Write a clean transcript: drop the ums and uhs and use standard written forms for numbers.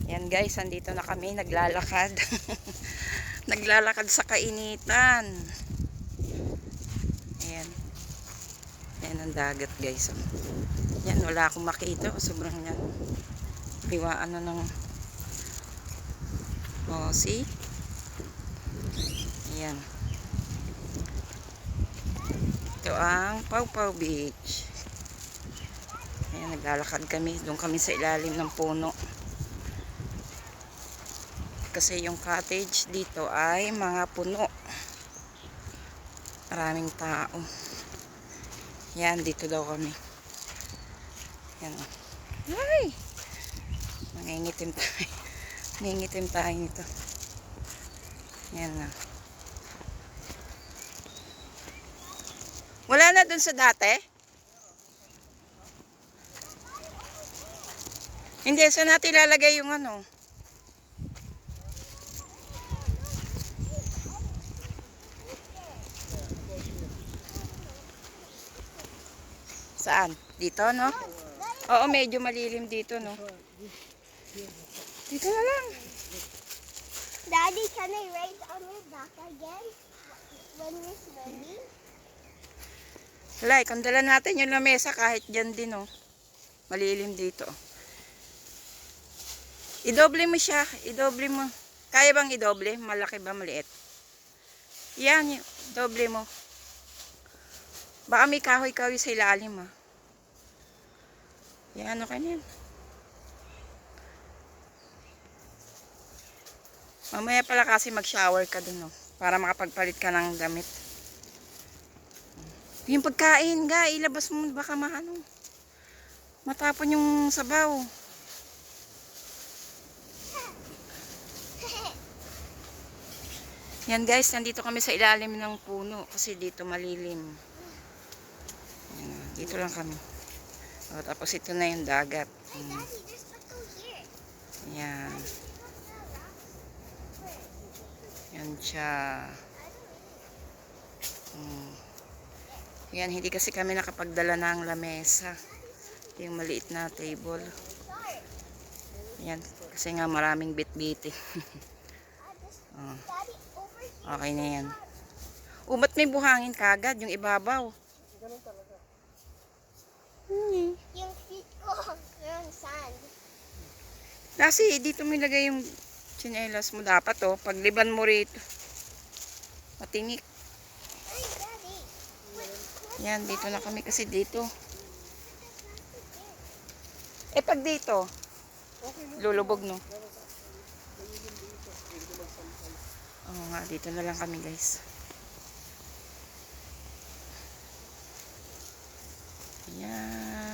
Yan guys, andito na kami naglalakad. Naglalakad sa kainitan. Ayan. Ayan ang dagat guys. Yan, wala akong makita. Sobrang yan. Liwaan na ng see? Ayan. Ito ang Pawpaw Beach. Ayan, naglalakad kami. Doon kami sa ilalim ng puno. Kasi yung cottage dito ay mga puno. Maraming tao. Yan, dito daw kami. Yan. Ay! Mangingitim tayo. Mangingitim tayo nito. Yan na. Wala na dun sa dati? Hindi, saan natin ilalagay yung ano? Saan? Dito, no? Oo, medyo malilim dito, no? Dito na lang. Daddy, can I ride on your back again when we're swimming? Wala, kundala natin yung lamesa kahit dyan din, oh. Malilim dito. Idoble mo siya. Idoble mo. Kaya bang idoble? Malaki ba? Maliit? Yan, doble mo. Baka may kahoy-kahoy sa ilalim, ah. Yan, ano ka yan? Mamaya pala kasi mag-shower ka dun, oh. Para makapagpalit ka ng damit. Yung pagkain, ga, ilabas mo, baka matapon yung sabaw. Yan guys, nandito kami sa ilalim ng puno kasi dito malilim. Yan, dito lang kami. O, tapos ito na yung dagat. Yan. Yan siya. Yan, hindi kasi kami nakapagdala ng lamesa. Yung maliit na table. Yan, kasi nga maraming bit-biti. Okay na yan. Ba't may buhangin kagad yung ibabaw? Yung feet ko, yung sand. Kasi dito may lagay yung tsinelas mo. Dapat, oh, pagliban mo rito. Matinik. Hey, Daddy. Yan, dito na kami kasi dito. Pag dito, lulubog, no? Oo nga, dito na lang kami, guys. Yan.